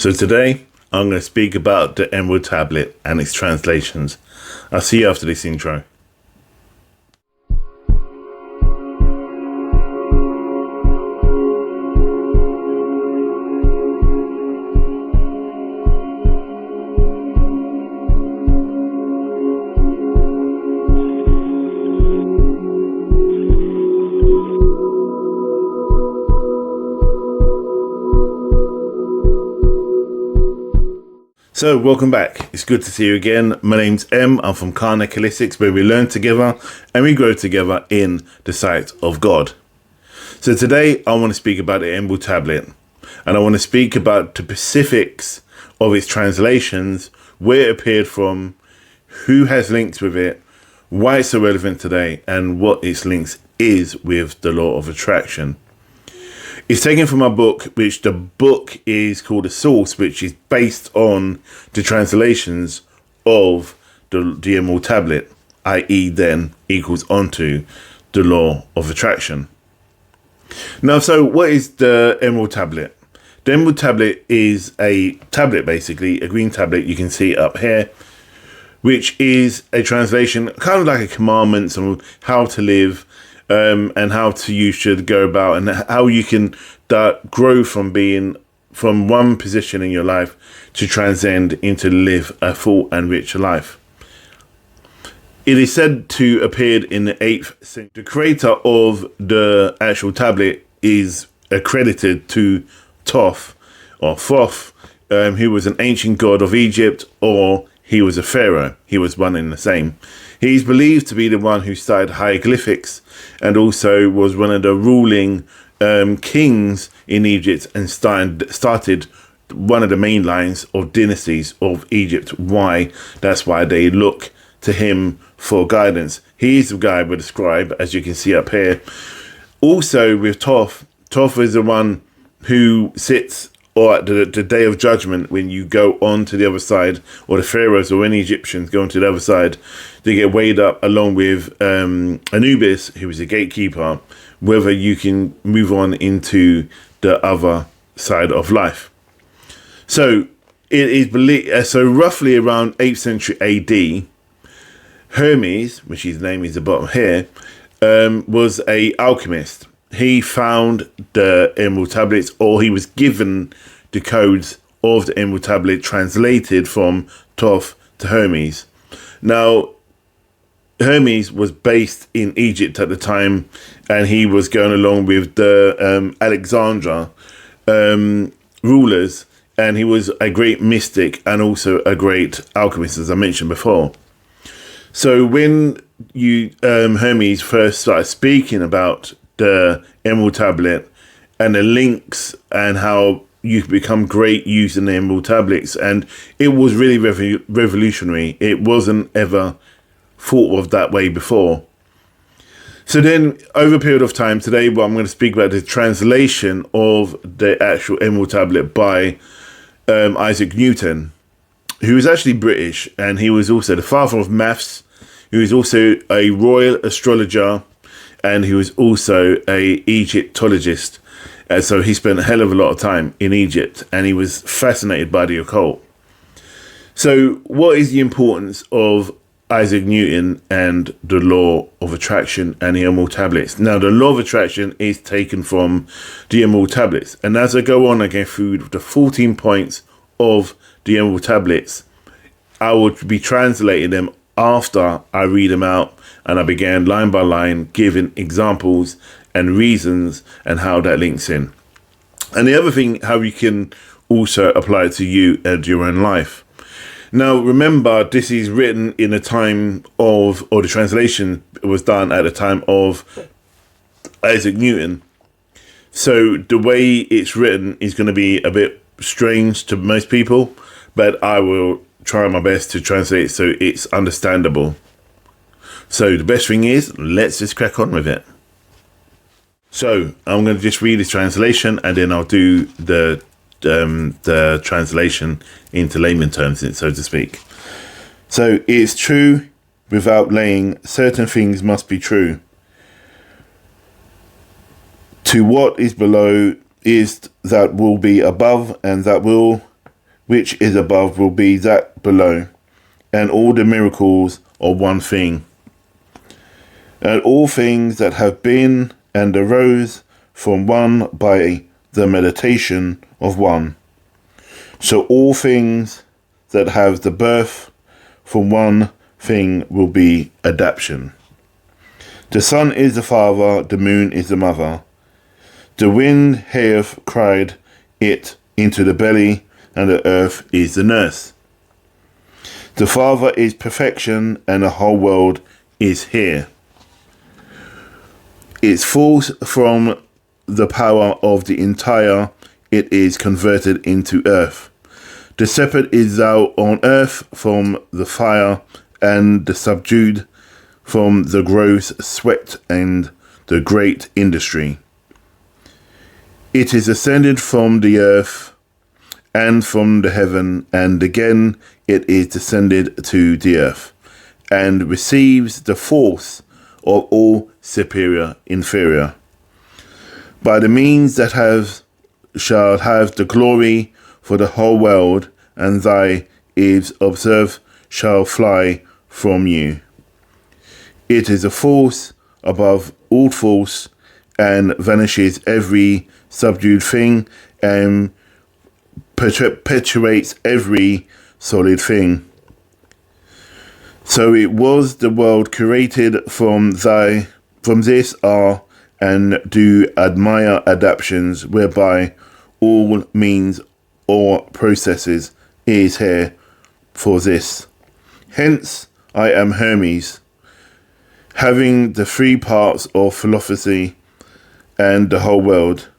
So today, I'm going to speak about the Emerald Tablet and its translations. I'll see you after this intro. So, welcome back. It's good to see you again. My name's Em. I'm from Karnak Holistics, where we learn together and we grow together in the sight of God. So today, I want to speak about the Emerald Tablet, and I want to speak about the specifics of its translations, where it appeared from, who has links with it, why it's so relevant today, and what its links is with the law of attraction. It's taken from a book, which the book is called The Source, which is based on the translations of the Emerald Tablet, i.e. then equals onto the law of attraction. Now, so what is the Emerald Tablet? The Emerald Tablet is a tablet, basically, a green tablet. You can see it up here, which is a translation, kind of like a commandments on how to live, and how you should go about, and how you can grow from being from one position in your life to transcend into live a full and rich life. It is said to appear in the 8th century. The creator of the actual tablet is accredited to Thoth, or Thoth, who was an ancient god of Egypt, or he was a pharaoh. He was one and the same. He's believed to be the one who started hieroglyphics, and also was one of the ruling kings in Egypt, and started one of the main lines of dynasties of Egypt. That's why they look to him for guidance. He's the guy with the scribe, as you can see up here. Also with Thoth is the one who sits, or at the day of judgment, when you go on to the other side, or the pharaohs or any Egyptians go on to the other side, they get weighed up along with Anubis, who is a gatekeeper, whether you can move on into the other side of life. So it is believed, so roughly around 8th century AD, Hermes, which his name is at the bottom here, was a alchemist. He found the Emerald Tablets, or he was given the codes of the Emerald Tablet translated from Thoth to Hermes. Now, Hermes was based in Egypt at the time, and he was going along with the Alexandria rulers, and he was a great mystic and also a great alchemist, as I mentioned before. So when Hermes first started speaking about the Emerald Tablet and the links and how you could become great using the Emerald Tablets, and it was really revolutionary. It wasn't ever thought of that way before. So then, over a period of time, today, I'm going to speak about the translation of the actual Emerald Tablet by Isaac Newton, who is actually British, and he was also the father of maths, who is also a royal astrologer, and he was also a Egyptologist. So he spent a hell of a lot of time in Egypt, and he was fascinated by the occult. So what is the importance of Isaac Newton and the law of attraction and the Emerald Tablets? Now, the law of attraction is taken from the Emerald Tablets. And as I go on, I go through the 14 points of the Emerald Tablets. I would be translating them after I read them out, and I began line by line giving examples and reasons and how that links in. And the other thing, how you can also apply it to you and your own life. Now, remember, this is written in a time of, or the translation was done at the time of Isaac Newton. So the way it's written is going to be a bit strange to most people, but I will try my best to translate it so it's understandable. So the best thing is, let's just crack on with it. So I'm going to just read this translation, and then I'll do the translation into layman terms, so to speak. So it is true without laying, certain things must be true. To what is below is that will be above, and that will which is above will be that below, and all the miracles are one thing. And all things that have been and arose from one by the meditation of one. So all things that have the birth from one thing will be adaptation. The sun is the father, the moon is the mother. The wind hath cried it into the belly, and the earth is the nurse. The Father is perfection, and the whole world is here. It's force from the power of the entire, it is converted into earth. The separate is thou on earth from the fire, and the subdued from the gross sweat and the great industry. It is ascended from the earth and from the heaven, and again it is descended to the earth, and receives the force of all superior inferior. By the means that shall have the glory for the whole world, and thy is observed shall fly from you. It is a force above all force, and vanishes every subdued thing, and perpetuates every solid thing. So it was the world created from this are, and do admire adaptations, whereby all means or processes is here for this. Hence I am Hermes, having the three parts of philosophy and the whole world,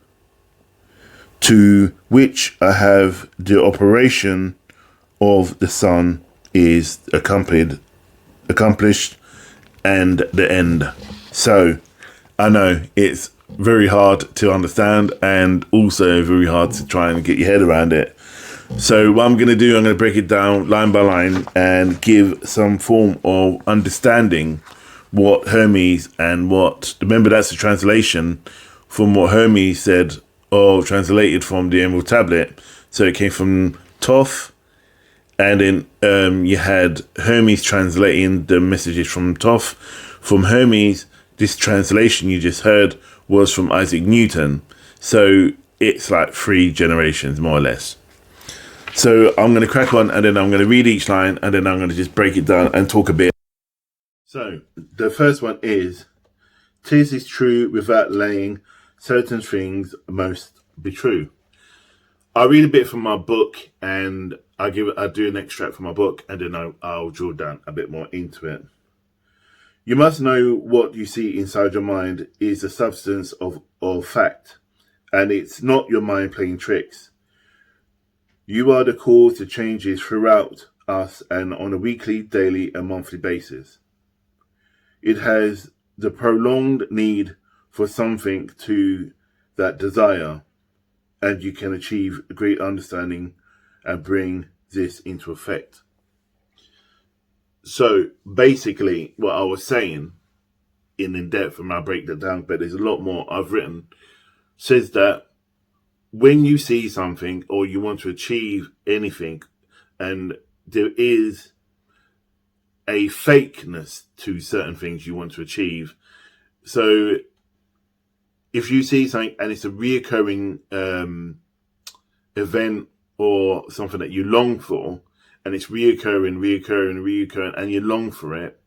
to which I have the operation of the sun is accomplished, and the end. So I know it's very hard to understand, and also very hard to try and get your head around it. So what I'm going to do, I'm going to break it down line by line and give some form of understanding what Hermes and what, remember that's the translation from what Hermes said, or translated from the Emerald Tablet. So it came from Thoth, and then you had Hermes translating the messages from Thoth. From Hermes, this translation you just heard was from Isaac Newton. So it's like 3 generations, more or less. So I'm going to crack on, and then I'm going to read each line, and then I'm going to just break it down and talk a bit. So the first one is, "'Tis is true without laying certain things most be true." I'll read a bit from my book, and I'll do an extract from my book, and then I'll drill down a bit more into it. "You must know what you see inside your mind is the substance of fact, and it's not your mind playing tricks. You are the cause to changes throughout us, and on a weekly, daily, and monthly basis. It has the prolonged need for something to that desire, and you can achieve a great understanding and bring this into effect." So basically what I was saying in depth, and I'll break that down, but there's a lot more I've written, says that when you see something or you want to achieve anything, and there is a fakeness to certain things you want to achieve. So if you see something and it's a reoccurring event or something that you long for, and it's reoccurring, and you long for it,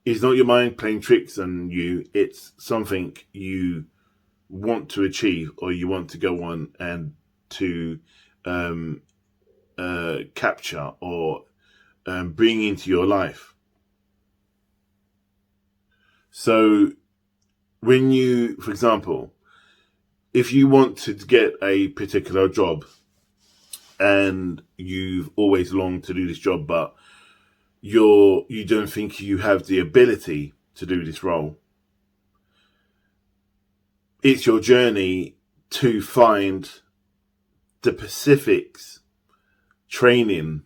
it's not your mind playing tricks on you. It's something you want to achieve, or you want to go on and to capture or bring into your life. So when you, for example, if you want to get a particular job and you've always longed to do this job, but you don't think you have the ability to do this role, it's your journey to find the specifics, training,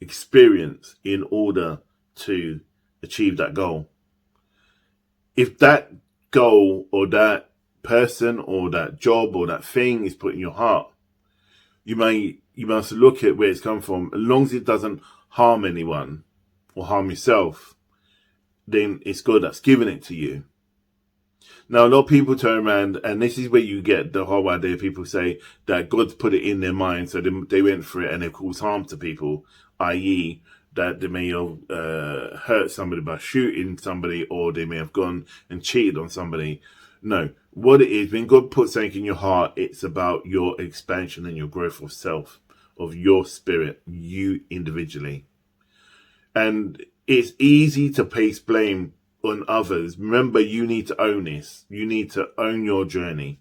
experience in order to achieve that goal. If that goal or that person or that job or that thing is put in your heart, you may you must look at where it's come from. As long as it doesn't harm anyone or harm yourself, then it's God that's given it to you. Now, a lot of people turn around, and this is where you get the whole idea. People say that God's put it in their mind, so they went for it and it caused harm to people, i.e., that they may have hurt somebody by shooting somebody, or they may have gone and cheated on somebody. No, what it is, when God puts something in your heart, it's about your expansion and your growth of self, of your spirit, you individually. And it's easy to place blame on others. Remember, you need to own this. You need to own your journey.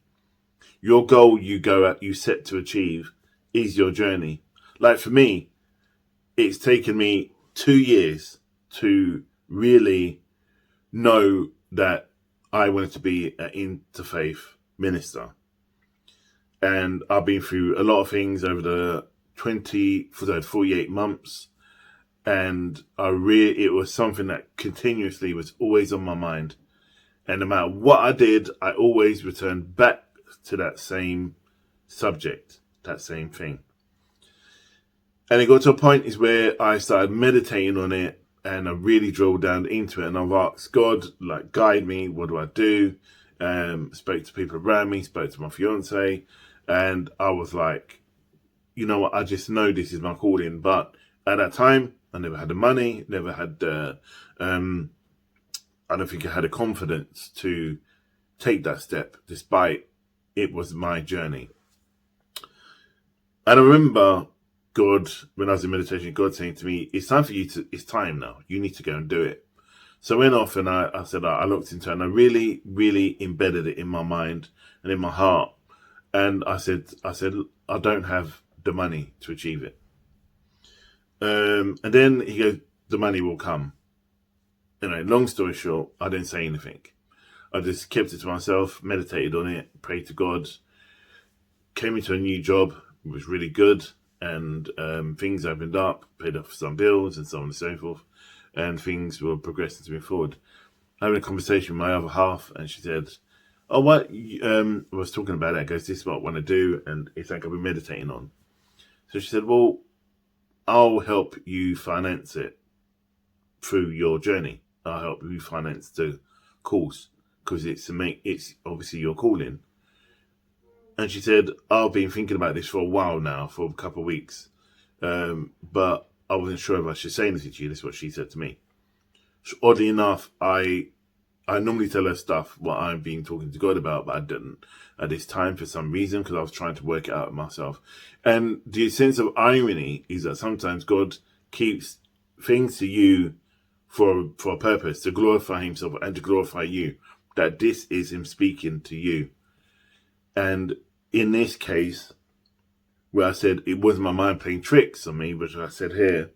Your goal you set to achieve is your journey. Like for me, it's taken me 2 years to really know that I wanted to be an interfaith minister. And I've been through a lot of things over the 48 months. And it was something that continuously was always on my mind. And no matter what I did, I always returned back to that same subject, that same thing. And it got to a point is where I started meditating on it, and I really drilled down into it. And I've asked God, like, guide me. What do I do? Spoke to people around me, spoke to my fiance, and I was like, you know what? I just know this is my calling. But at that time, I never had the money, never had the, I don't think I had the confidence to take that step, despite it was my journey. And I remember God, when I was in meditation, God saying to me, it's time now. You need to go and do it. So I went off and I looked into it, and I really, really embedded it in my mind and in my heart. And I said, I don't have the money to achieve it. And then he goes, the money will come. Long story short, I didn't say anything. I just kept it to myself, meditated on it, prayed to God, came into a new job. It was really good. And things opened up, paid off some bills and so on and so forth. And things were progressing to move forward. Having a conversation with my other half, and she said, oh, what? I was talking about that. Goes, this is what I want to do. And it's like I've been meditating on. So she said, well, I'll help you finance it through your journey. I'll help you finance the course, because it's obviously your calling. And she said, I've been thinking about this for a while now, for a couple of weeks. But I wasn't sure if I should say anything to you. This is what she said to me. Oddly enough, I normally tell her stuff, what I've been talking to God about, but I didn't at this time for some reason, because I was trying to work it out myself. And the sense of irony is that sometimes God keeps things to you for a purpose, to glorify himself and to glorify you, that this is him speaking to you. And in this case, where I said it wasn't my mind playing tricks on me, but I said here,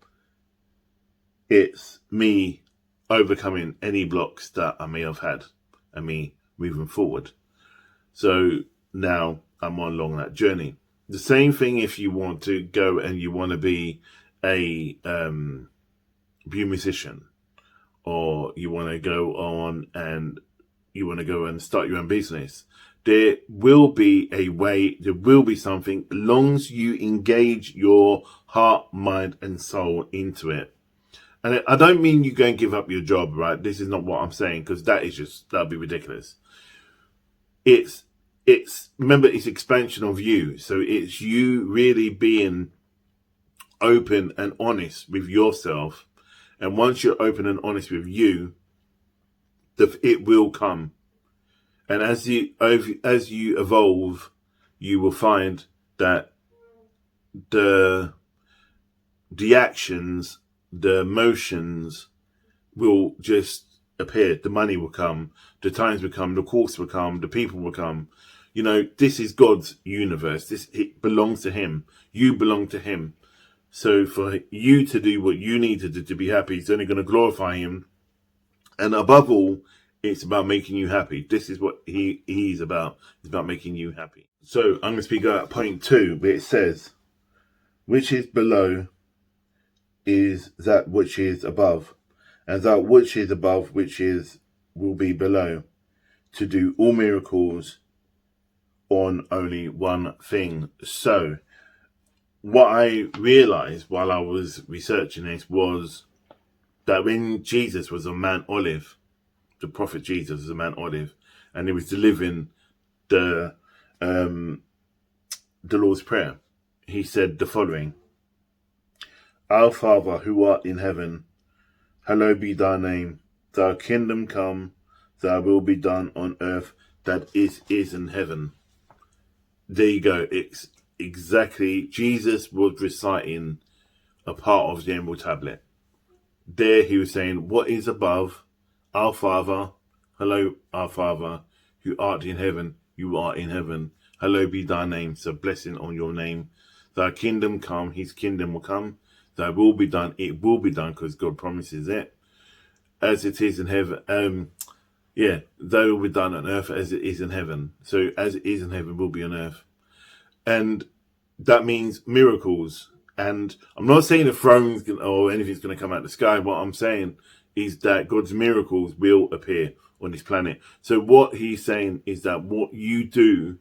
it's me overcoming any blocks that I may have had and me moving forward. So now I'm along that journey. The same thing if you want to go and you want to be a musician, or you want to go on and you want to go and start your own business. There will be a way, there will be something, as long as you engage your heart, mind, and soul into it. And I don't mean you go and give up your job, right? This is not what I'm saying, because that'd be ridiculous. Remember, it's expansion of you. So it's you really being open and honest with yourself. And once you're open and honest with you, it will come. And as you evolve, you will find that the actions, the emotions will just appear. The money will come, the times will come, the course will come, the people will come. This is God's universe. It belongs to him. You belong to him. So for you to do what you need to do to be happy, it's only going to glorify him. And above all, it's about making you happy. This is what he's about. It's about making you happy. So I'm going to speak about point 2, where it says, which is below is that which is above, and that which is above will be below, to do all miracles on only one thing. So what I realized while I was researching this was that when Jesus was on Mount Olive, the prophet Jesus was on Mount Olive, and he was delivering the Lord's Prayer, he said the following: Our Father who art in heaven, hallowed be thy name. Thy kingdom come, thy will be done on earth that is in heaven. There you go. It's exactly, Jesus was reciting a part of the Emerald Tablet. There he was saying, what is above, our Father, hello, our Father, who art in heaven, you are in heaven. Hallowed be thy name. So blessing on your name. Thy kingdom come, his kingdom will come. Thy will be done, it will be done, because God promises it. As it is in heaven, thy will be done on earth as it is in heaven. So as it is in heaven will be on earth. And that means miracles. And I'm not saying the thrones or anything's going to come out of the sky. What I'm saying is that God's miracles will appear on this planet. So what he's saying is that what you do,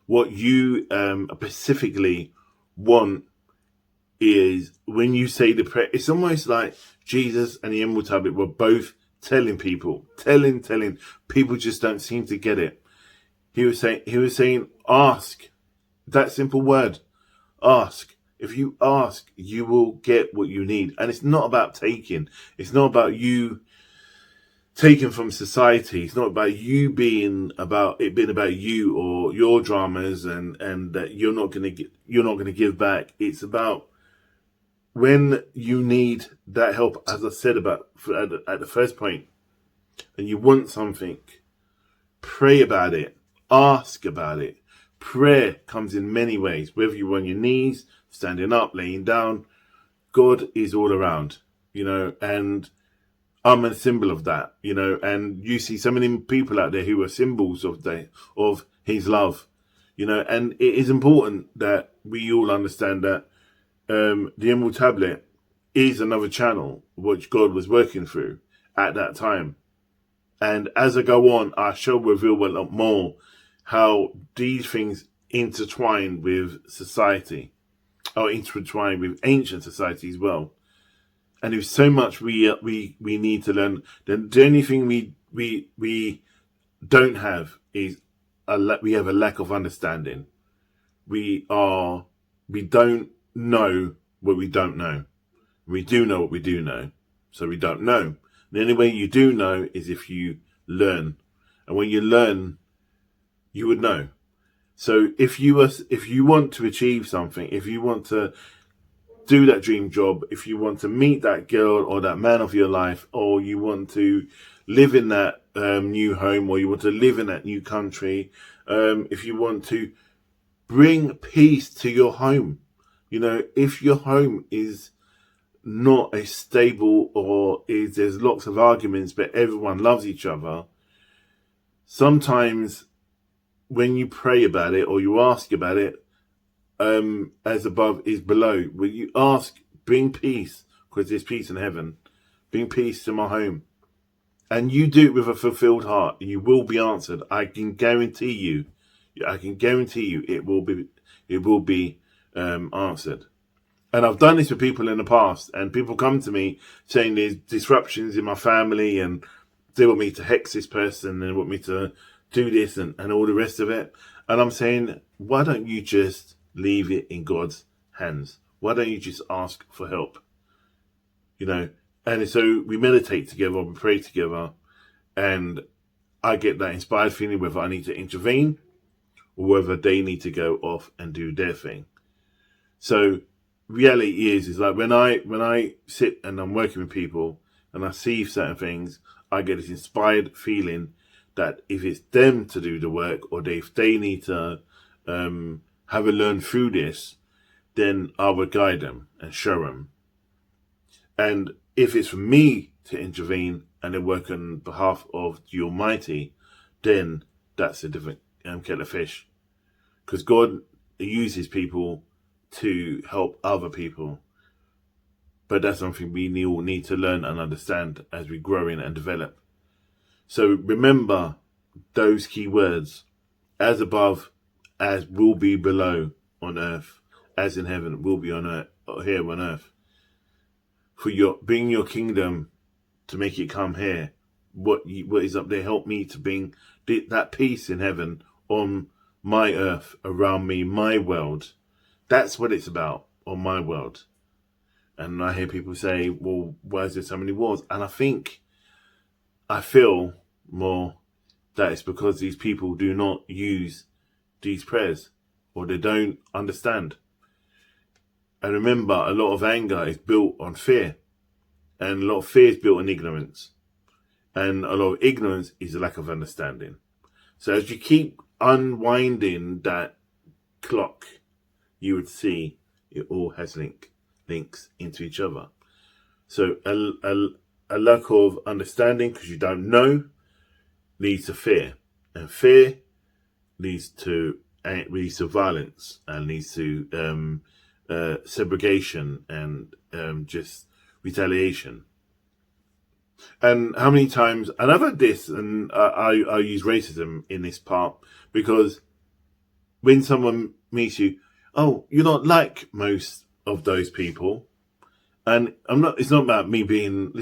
what you specifically want, is when you say the prayer, it's almost like Jesus and the Emerald Tablet were both telling people, telling people just don't seem to get it. He was saying, ask. That simple word, ask. If you ask, you will get what you need. And it's not about taking. It's not about you taken from society. It's not about you being about you or your dramas and that you're not going to give back. It's about when you need that help, as I said about at the first point, and you want something, pray about it, ask about it. Prayer comes in many ways, whether you're on your knees, standing up, laying down. God is all around, and I'm a symbol of that, and you see so many people out there who are symbols of his love, and it is important that we all understand that the Emerald Tablet is another channel which God was working through at that time. And as I go on, I shall reveal a lot more how these things intertwine with society, or intertwine with ancient society as well. And there's so much we need to learn. The only thing we don't have is we have a lack of understanding. We don't know what we don't know. We do know what we do know, so we don't know. The only way you do know is if you learn, and when you learn, you would know. So if you want to achieve something, if you want to do that dream job, if you want to meet that girl or that man of your life, or you want to live in that new home, or you want to live in that new country, if you want to bring peace to your home, if your home is not a stable, or there's lots of arguments but everyone loves each other, sometimes when you pray about it or you ask about it, as above is below. When you ask, bring peace, because there's peace in heaven. Bring peace to my home. And you do it with a fulfilled heart, and you will be answered. I can guarantee you it will be answered. And I've done this with people in the past, and people come to me saying there's disruptions in my family, and they want me to hex this person, and they want me to do this and all the rest of it. And I'm saying, why don't you just leave it in God's hands? Why don't you just ask for help? And so we meditate together, we pray together, and I get that inspired feeling whether I need to intervene or whether they need to go off and do their thing. So reality is like when I sit and I'm working with people and I see certain things, I get this inspired feeling that if it's them to do the work, or if they need to have a learn through this, then I would guide them and show them. And if it's for me to intervene and then work on behalf of the Almighty, then that's a different kettle of fish. Because God uses people to help other people. But that's something we all need to learn and understand as we grow in and develop. So remember those key words: as above, as will be below on earth, as in heaven will be on earth, here on earth. For bring your kingdom to make it come here. What is up there, help me to bring that peace in heaven on my earth, around me, my world. That's what it's about, on my world. And I hear people say, well, why is there so many wars? And I feel more that it's because these people do not use these prayers, or they don't understand. And remember, a lot of anger is built on fear, and a lot of fear is built on ignorance, and a lot of ignorance is a lack of understanding. So as you keep unwinding that clock, you would see it all has links into each other. So a lack of understanding, because you don't know, leads to fear, and fear leads to violence, and leads to segregation and just retaliation. And how many times, and I've had this, and I use racism in this part, because when someone meets you, oh, you're not like most of those people. And it's not about me being,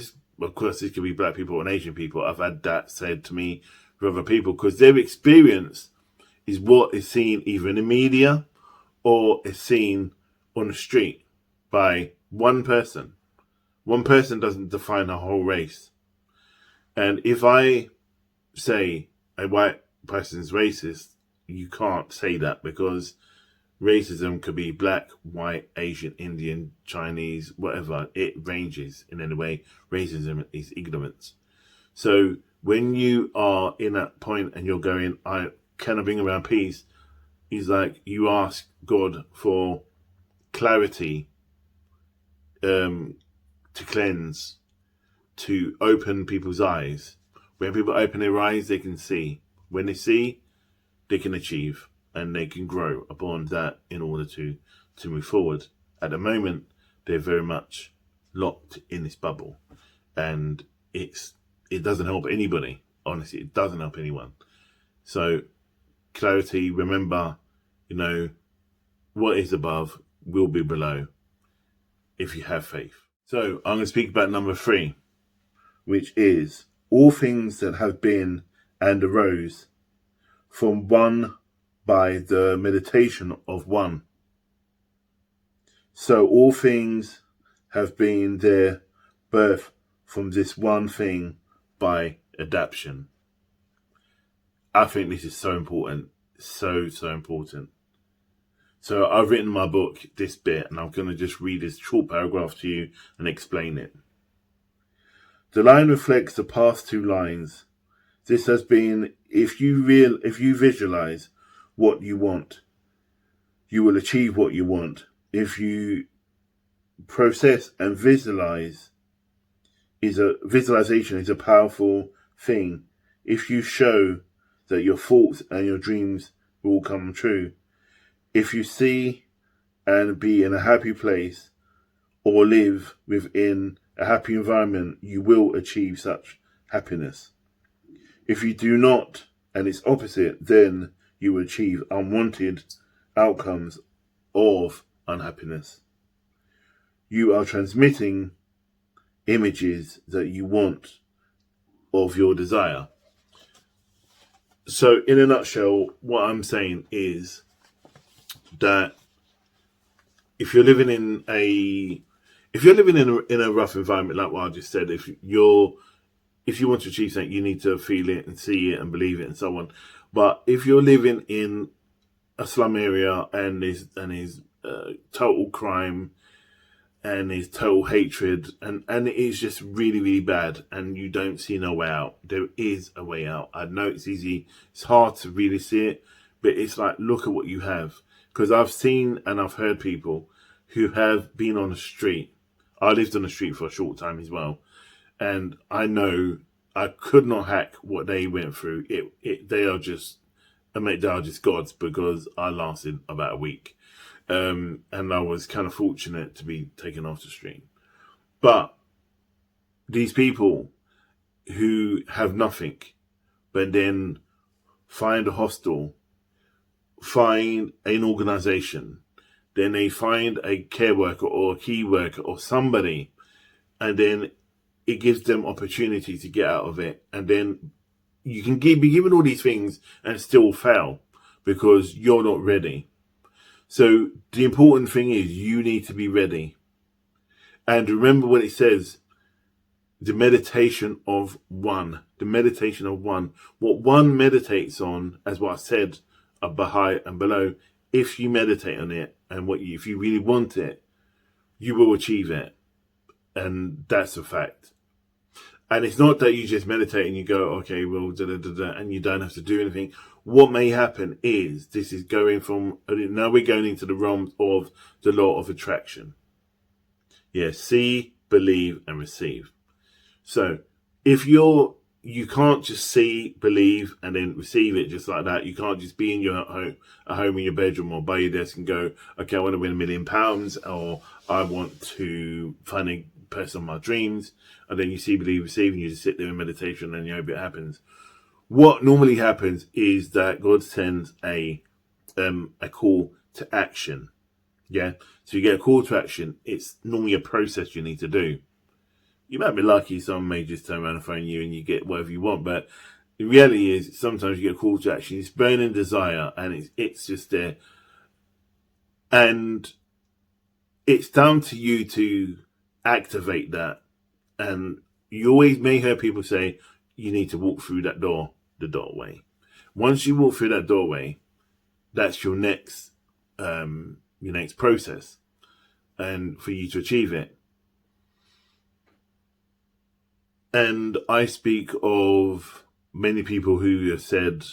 of course, this could be black people and Asian people. I've had that said to me with other people, because their experience is what is seen either in the media or is seen on the street by one person. One person doesn't define a whole race. And if I say a white person's racist, you can't say that, because racism could be black, white, Asian, Indian, Chinese, whatever. It ranges in any way. Racism is ignorance. So when you are in that point and you're going, can I bring around peace? He's like, you ask God for clarity, to cleanse, to open people's eyes. When people open their eyes, they can see. When they see, they can achieve, and they can grow upon that in order to move forward. At the moment, they're very much locked in this bubble, and it doesn't help anybody. Honestly, it doesn't help anyone. So clarity, remember, what is above will be below if you have faith. So I'm going to speak about number 3, which is all things that have been and arose from one by the meditation of one. So all things have been their birth from this one thing by adaptation. I think this is so important. So important. So I've written my book, this bit, and I'm going to just read this short paragraph to you and explain it. The line reflects the past 2 lines. This has been, if you visualize what you want, you will achieve what you want. If you process and visualization is a powerful thing. If you show that your thoughts and your dreams will come true. If you see and be in a happy place or live within a happy environment, you will achieve such happiness. If you do not, and it's opposite, then you will achieve unwanted outcomes of unhappiness. You are transmitting images that you want of your desire. So in a nutshell, what I'm saying is that if you're living in a rough environment, like what I just said, if you want to achieve something, you need to feel it and see it and believe it and so on. But if you're living in a slum area and there's total crime and there's total hatred and it is just really, really bad and you don't see no way out, there is a way out. I know it's easy. It's hard to really see it, but it's like, look at what you have. Because I've seen and I've heard people who have been on the street. I lived on the street for a short time as well. And I know I could not hack what they went through. They are just gods, because I lasted about a week. And I was kind of fortunate to be taken off the street. But these people who have nothing, but then find a hostel, find an organization then they find a care worker or a key worker or somebody, and then it gives them opportunity to get out of it. And then you can be given all these things and still fail because you're not ready. So the important thing is you need to be ready. And remember what it says, the meditation of one. The meditation of one. What one meditates on, as what I said, above, high and below, if you meditate on it and if you really want it, you will achieve it. And that's a fact. And it's not that you just meditate and you go, okay, well, and you don't have to do anything. What may happen is this is going from, now we're going into the realm of the law of attraction. Yeah, see, believe, and receive. So if you can't just see, believe, and then receive it just like that. You can't just be in your home, at home in your bedroom or by your desk and go, okay, I want to win £1 million, or I want to find a person of my dreams. And then you see, believe, receive, and you just sit there in meditation and you hope it happens. What normally happens is that God sends a call to action. Yeah. So you get a call to action. It's normally a process you need to do. You might be lucky, someone may just turn around and phone you and you get whatever you want. But the reality is sometimes you get a call to action. It's burning desire and it's just there. And it's down to you to activate that. And you always may hear people say, you need to walk through that door, the doorway. Once you walk through that doorway, that's your next process, and for you to achieve it. And I speak of many people who have said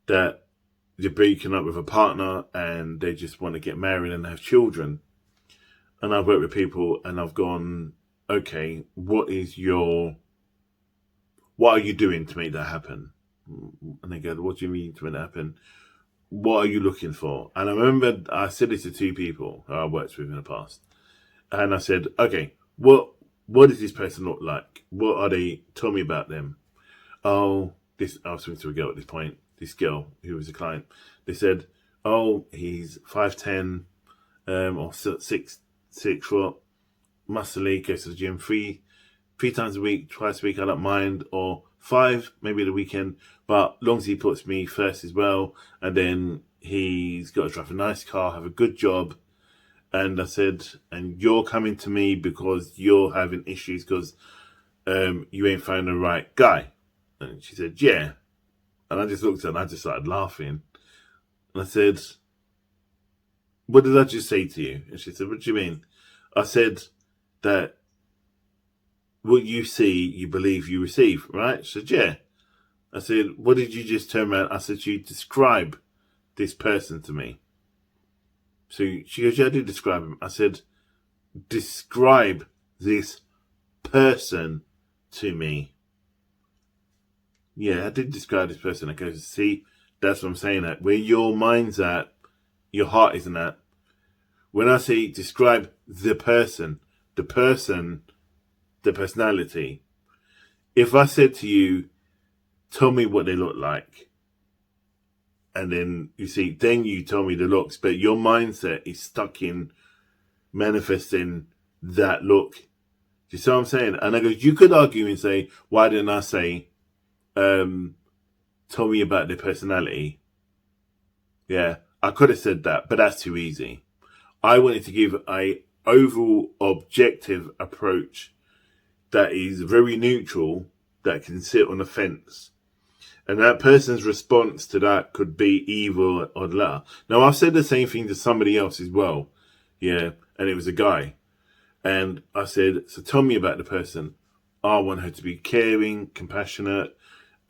that they're breaking up with a partner and they just want to get married and have children. And I've worked with people and I've gone, okay, what are you doing to make that happen? And they go, what do you mean to make that happen? What are you looking for? And I remember I said this to two people who I worked with in the past. And I said, okay, what does this person look like? What are they? Tell me about them. I was talking to a girl at this point, this girl who was a client. They said, he's 5'10", or 6 foot, muscly, goes to the gym three times a week, twice a week, I don't mind, or 5, maybe the weekend, but long as he puts me first as well, and then he's got to drive a nice car, have a good job. And I said, and you're coming to me because you're having issues because you ain't found the right guy. And she said, yeah. And I just looked at her and I just started laughing. And I said, what did I just say to you? And she said, what do you mean? I said that what you see, you believe, you receive, right? She said, yeah. I said, what did you just turn around? I said, you describe this person to me. So she goes, yeah, I did describe him. I said, describe this person to me. Yeah, I did describe this person. I go, see, that's what I'm saying. That where your mind's at, your heart isn't at. When I say describe the person, the personality. If I said to you, tell me what they look like, and then then you tell me the looks, but your mindset is stuck in manifesting that look. Do you see what I'm saying? And I go, you could argue and say, why didn't I say, tell me about their personality? Yeah, I could have said that, but that's too easy. I wanted to give a overall objective approach that is very neutral, that can sit on the fence. And that person's response to that could be evil or la. Now, I've said the same thing to somebody else as well. Yeah, and it was a guy. And I said, so tell me about the person. I want her to be caring, compassionate,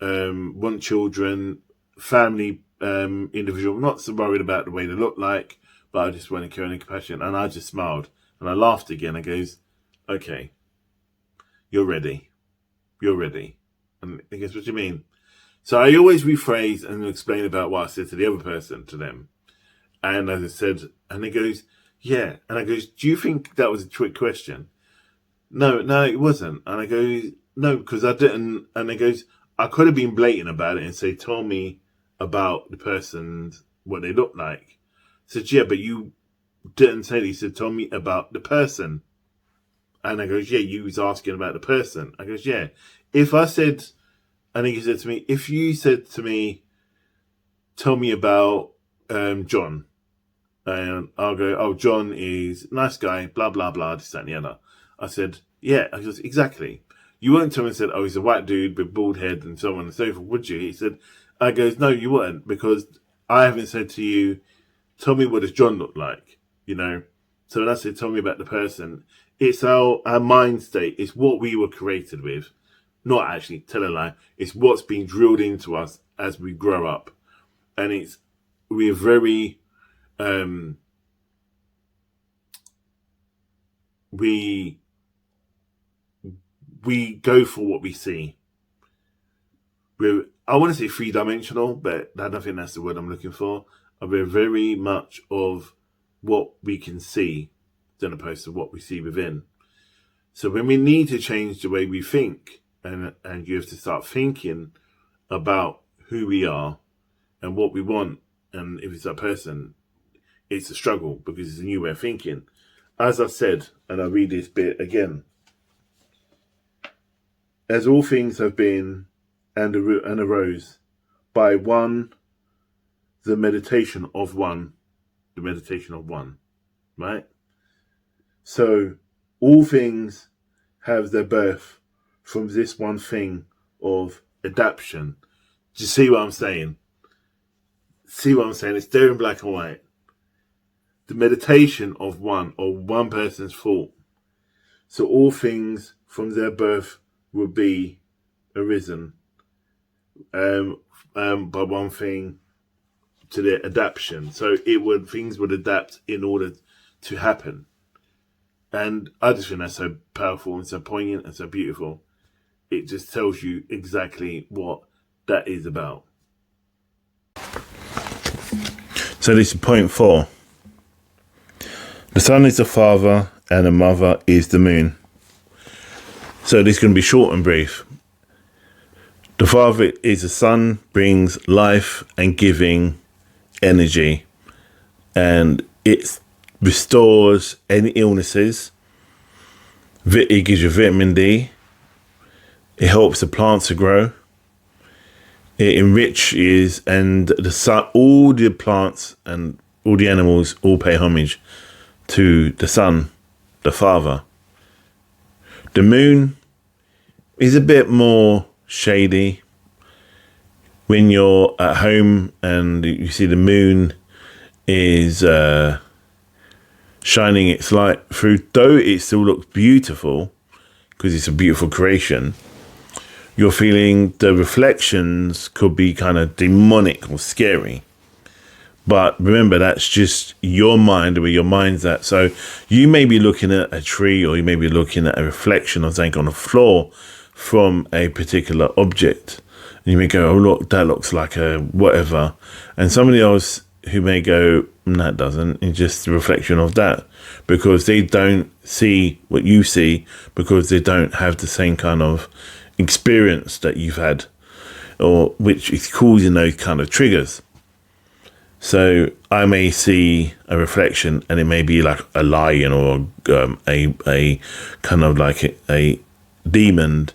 want children, family, individual. I'm not so worried about the way they look like, but I just want to care and compassionate. And I just smiled. And I laughed again. I goes, okay, you're ready. You're ready. And he goes, what do you mean? So I always rephrase and explain about what I said to the other person, to them. And as I said, and he goes, yeah. And I goes, do you think that was a trick question? No, it wasn't. And I go, no, because I didn't. And he goes, I could have been blatant about it and say, tell me about the person, what they look like. I said, yeah, but you didn't say that. He said, tell me about the person. And I goes, yeah, you was asking about the person. I goes, yeah. If I said, I think he said to me, if you said to me, tell me about John, and I'll go, oh, John is a nice guy, blah, blah, blah, this, that, and the other. I said, yeah. I goes, exactly. You wouldn't tell me and said, oh, he's a white dude with bald head and so on and so forth, would you? He said, I goes, no, you wouldn't, because I haven't said to you, tell me what does John look like, you know? So when I said, tell me about the person, it's our mind state. It's what we were created with. Not actually, tell a lie. It's what's been drilled into us as we grow up. And we're very, we go for what we see. I want to say three-dimensional, but I don't think that's the word I'm looking for. We're very much of what we can see than opposed to what we see within. So when we need to change the way we think, and you have to start thinking about who we are and what we want, and if it's that person, it's a struggle because it's a new way of thinking. As I said, and I read this bit again, as all things have been and arose by one, the meditation of one, right? So all things have their birth from this one thing of adaptation. Do you see what I'm saying? It's there in black and white. The meditation of one, or one person's thought. So all things from their birth will be arisen by one thing to their adaptation. So things would adapt in order to happen. And I just think that's so powerful and so poignant and so beautiful. It just tells you exactly what that is about. So this is point 4. The sun is the father and the mother is the moon. So this is going to be short and brief. The father is the sun, brings life and giving energy, and it restores any illnesses. It gives you vitamin D. It helps the plants to grow. It enriches, and the sun, all the plants and all the animals all pay homage to the sun, the father. The moon is a bit more shady. When you're at home and you see the moon is shining its light through, though it still looks beautiful because it's a beautiful creation, you're feeling the reflections could be kind of demonic or scary. But remember, that's just your mind, where your mind's at. So you may be looking at a tree, or you may be looking at a reflection of something on the floor from a particular object. And you may go, oh, look, that looks like a whatever. And somebody else who may go, no, it doesn't. It's just a reflection of that. Because they don't see what you see, because they don't have the same kind of experience that you've had, or which is causing those kind of triggers. So I may see a reflection, and it may be like a lion or a kind of like a demon,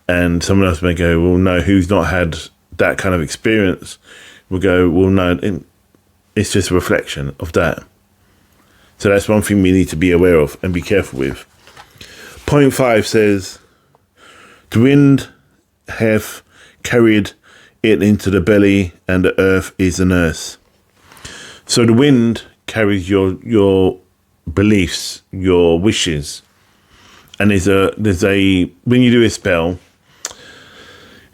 and someone else may go, well, no, who's not had that kind of experience will go, well, no, it's just a reflection of that. So that's one thing we need to be aware of and be careful with. Point 5 says, the wind hath carried it into the belly, and the earth is the nurse. So the wind carries your beliefs, your wishes, and there's a when you do a spell,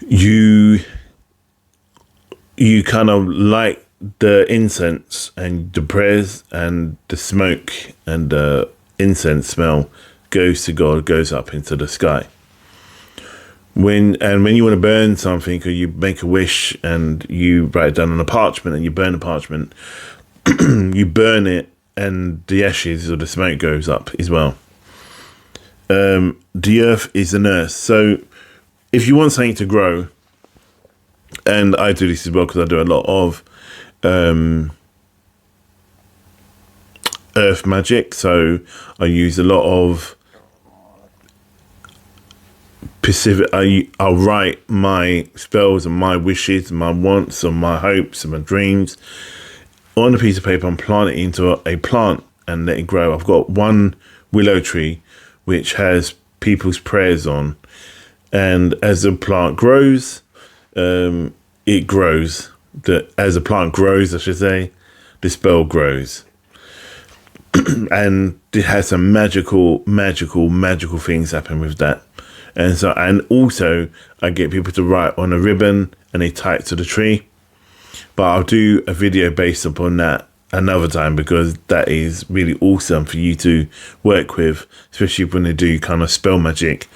you kind of light the incense, and the prayers and the smoke and the incense smell goes to God, goes up into the sky. When you want to burn something, or you make a wish and you write it down on a parchment and you burn the parchment, you burn it and the ashes or the smoke goes up as well. The earth is the nurse. So if you want something to grow, and I do this as well because I do a lot of earth magic. So I use a lot of I'll write my spells and my wishes and my wants and my hopes and my dreams on a piece of paper and plant it into a plant and let it grow. I've got one willow tree which has people's prayers on, and as the plant grows, it grows. As the plant grows, I should say, the spell grows. And it has some magical things happen with that. And also I get people to write on a ribbon and they tie it to the tree. But I'll do a video based upon that another time, because that is really awesome for you to work with, especially when they do kind of spell magic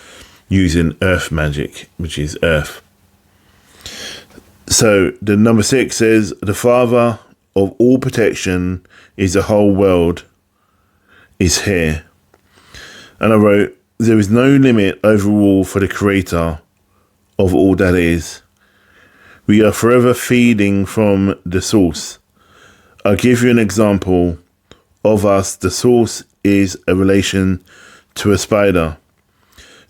using earth magic, which is earth. So the number 6 says, the father of all protection is the whole world is here. And I wrote, there is no limit overall for the creator of all that is. We are forever feeding from the source. I'll give you an example of us. The source is a relation to a spider.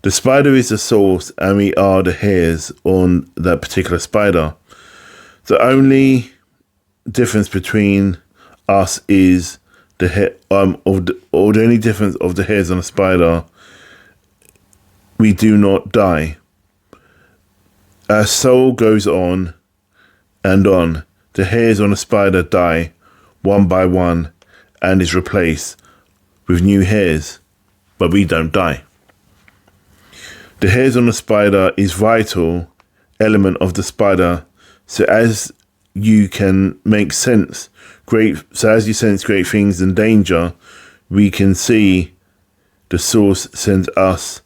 The spider is the source and we are the hairs on that particular spider. The only difference between us is the only difference of the hairs on a spider. We do not die. Our soul goes on and on. The hairs on a spider die one by one and is replaced with new hairs, but we don't die. The hairs on the spider is vital element of the spider. So as you sense great things and danger, we can see the source sends us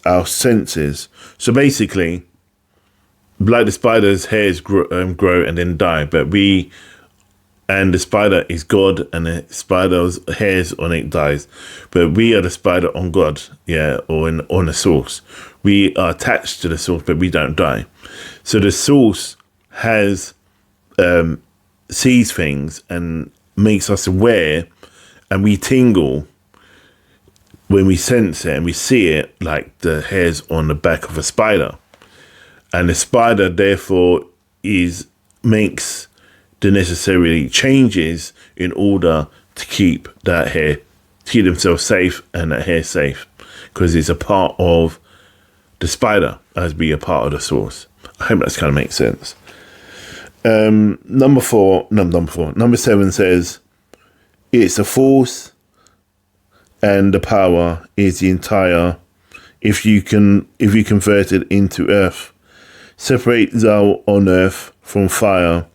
our senses. So basically, like the spider's hairs grow and then die, and the spider is God, and the spider's hairs on it dies. But we are the spider on God, or on the source. We are attached to the source, but we don't die. So the source sees things and makes us aware, and we tingle when we sense it and we see it, like the hairs on the back of a spider. And the spider therefore makes the necessary changes in order to keep that hair, to keep themselves safe and that hair safe, because it's a part of the spider as being a part of the source. I hope that's kind of makes sense. Number 7 says, it's a force and the power is the entire, if you convert it into earth, separate thou on earth from fire,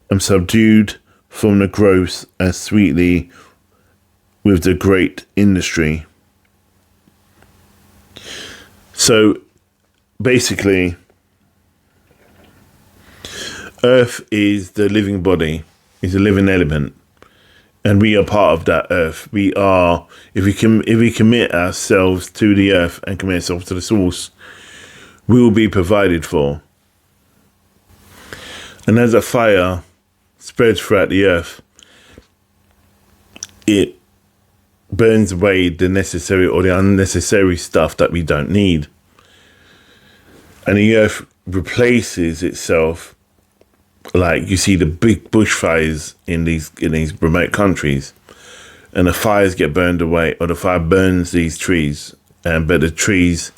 and subdued from the gross as sweetly with the great industry. So basically, earth is the living body, is a living element, and we are part of that earth. We are, if we commit ourselves to the earth and commit ourselves to the source, we will be provided for. And as a fire spreads throughout the earth, it burns away the necessary or the unnecessary stuff that we don't need. And the earth replaces itself, like you see the big bushfires in these remote countries, and the fires get burned away, or the fire burns these trees, but the trees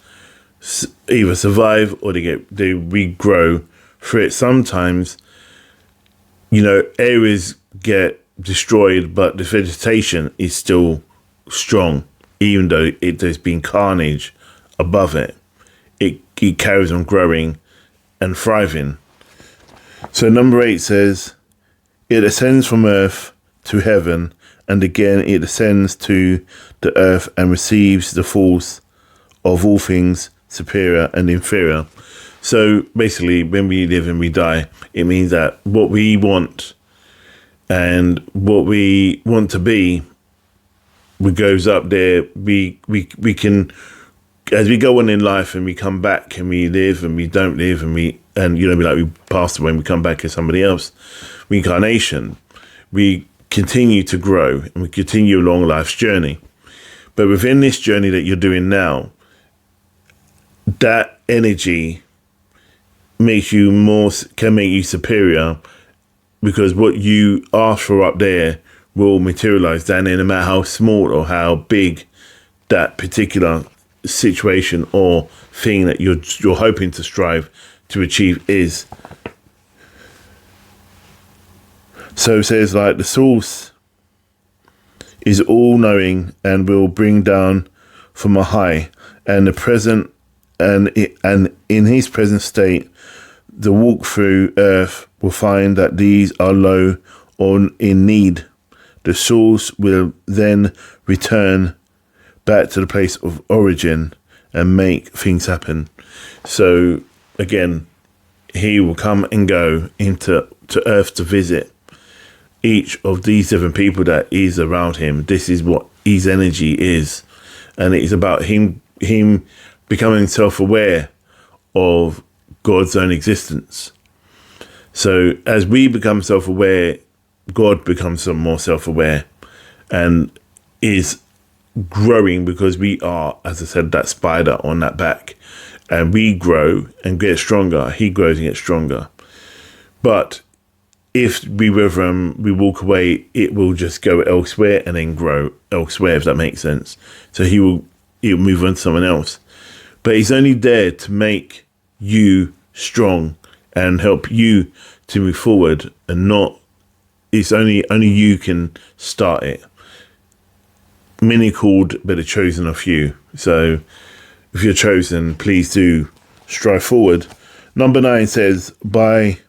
either survive or they regrow through it. Sometimes, areas get destroyed, but the vegetation is still strong, even though there's been carnage above it. It carries on growing and thriving. So number 8 says, it ascends from earth to heaven, and again it ascends to the earth and receives the force of all things superior and inferior. So basically, when we live and we die, it means that what we want and what we want to be, we goes up there. We can, as we go on in life and we come back and we live and we don't live and we pass away and we come back as somebody else, reincarnation, we continue to grow and we continue along life's journey. But within this journey that you're doing now, that energy can make you superior, because what you ask for up there will materialize down there, no matter how small or how big that particular situation or thing that you're hoping to strive to achieve is. So it says, like, the source is all knowing and will bring down from a high, and the present and in his present state, the walk through earth will find that these are low or in need. The source will then return back to the place of origin and make things happen. So again, he will come and go to earth to visit each of these different people that is around him. This is what his energy is, and it is about him becoming self-aware of God's own existence. So as we become self-aware, God becomes some more self-aware and is growing, because we are, as I said, that spider on that back, and we grow and get stronger. He grows and gets stronger. But if we walk away, it will just go elsewhere and then grow elsewhere, if that makes sense. So he'll move on to someone else. But he's only there to make you strong and help you to move forward, and not, it's only you can start it. Many called, but the chosen are few. So if you're chosen, please do strive forward. Number 9 says, by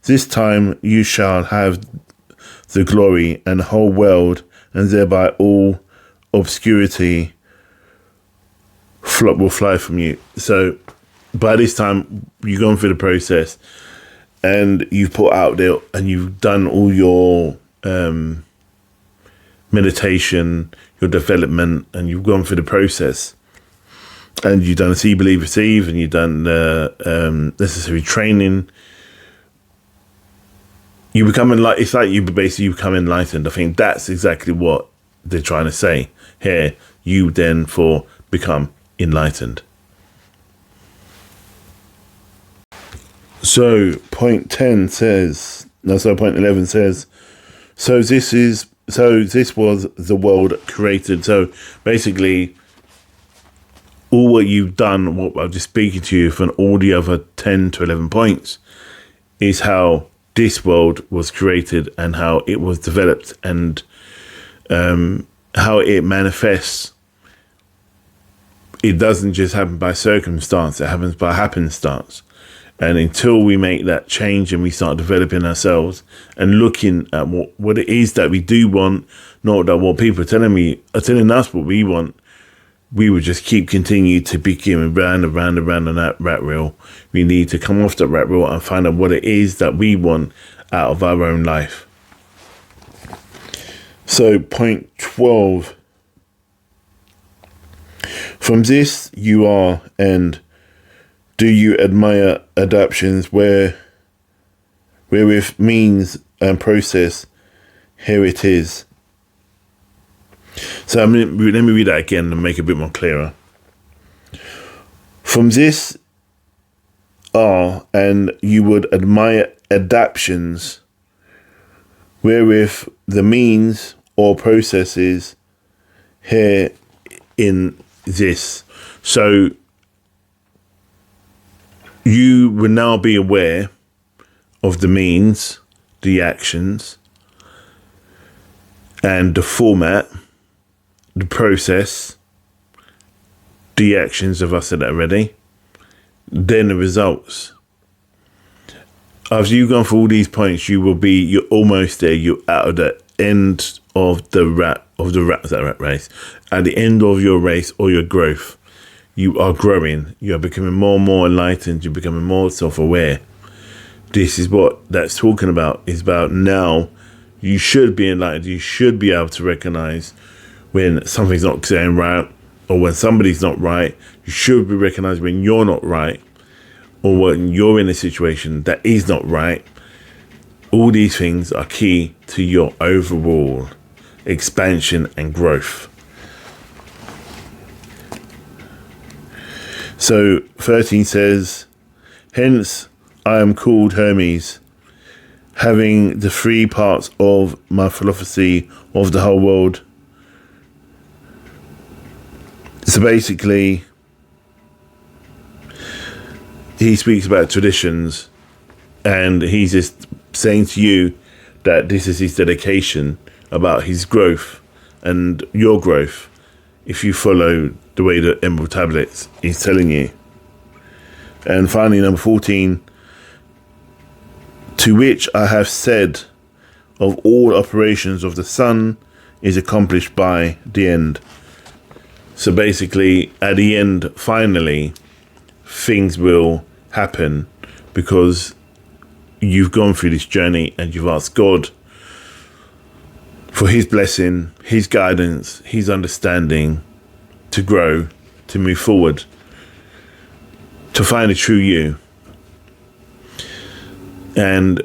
this time you shall have the glory and the whole world, and thereby all obscurity will fly from you. So by this time you've gone through the process and you've put out there and you've done all your meditation, your development, and you've gone through the process, and you've done see, believe, receive, and you've done necessary training. You become enlightened. It's like you become enlightened. I think that's exactly what they're trying to say here. You then become enlightened. So point 11 says, so this was the world created. So basically, all what you've done, what I'm just speaking to you from all the other 10 to 11 points, is how this world was created and how it was developed, and how it manifests. It doesn't just happen by circumstance, it happens by happenstance. And until we make that change and we start developing ourselves and looking at what it is that we do want, not that what people are telling us what we want, we would just continue to be going round and round and round on that rat wheel. We need to come off that rat wheel and find out what it is that we want out of our own life. So point 12. From this you are, and do you admire adaptations wherewith means and process, here it is. So let me read that again and make it a bit more clearer. From this are, and you would admire adaptations wherewith the means or processes, here in this. So you will now be aware of the means, the actions, and the format, the process, the actions, if I said that already, then the results. After you've gone through all these points, you're almost there. You're out of the end of the rat race. At the end of your race or your growth, you are growing. You are becoming more and more enlightened. You're becoming more self-aware. This is what that's talking about. It's about now you should be enlightened. You should be able to recognize when something's not going right, or when somebody's not right. You should be recognizing when you're not right, or when you're in a situation that is not right. All these things are key to your overall expansion and growth. So 13 says, hence I am called Hermes, having the 3 parts of my philosophy of the whole world. So basically, he speaks about traditions, and he's just saying to you that this is his dedication about his growth and your growth if you follow the way the Emerald Tablets is telling you. And finally, number 14, to which I have said of all operations of the sun is accomplished by the end. So basically, at the end, finally, things will happen because you've gone through this journey and you've asked God for his blessing, his guidance, his understanding to grow, to move forward, to find a true you. And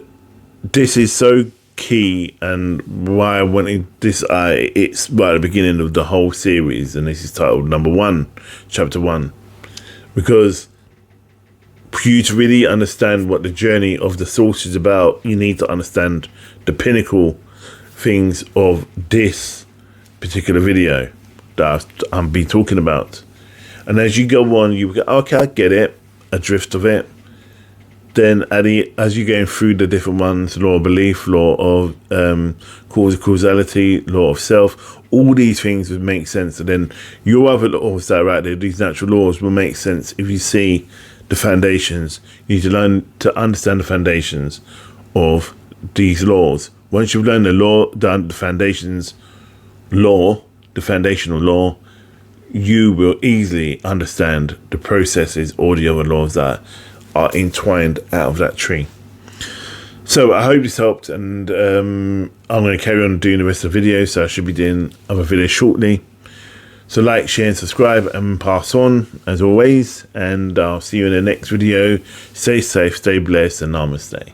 this is so key, and why I wanted this, it's right at the beginning of the whole series, and this is titled number 1, chapter 1, because for you to really understand what the journey of the source is about, you need to understand the things of this particular video that I'm been talking about. And as you go on, you go, okay, I get it, a drift of it. Then as you're going through the different ones, law of belief, law of causality, law of self, all these things would make sense. And then your other laws that are out there, these natural laws, will make sense if you see the foundations. You need to learn to understand the foundations of these laws. Once you've learned the foundational law, you will easily understand the processes or the other laws that are entwined out of that tree. So I hope this helped, and I'm going to carry on doing the rest of the video, so I should be doing other videos shortly. So like, share and subscribe and pass on as always, and I'll see you in the next video. Stay safe, stay blessed, and namaste.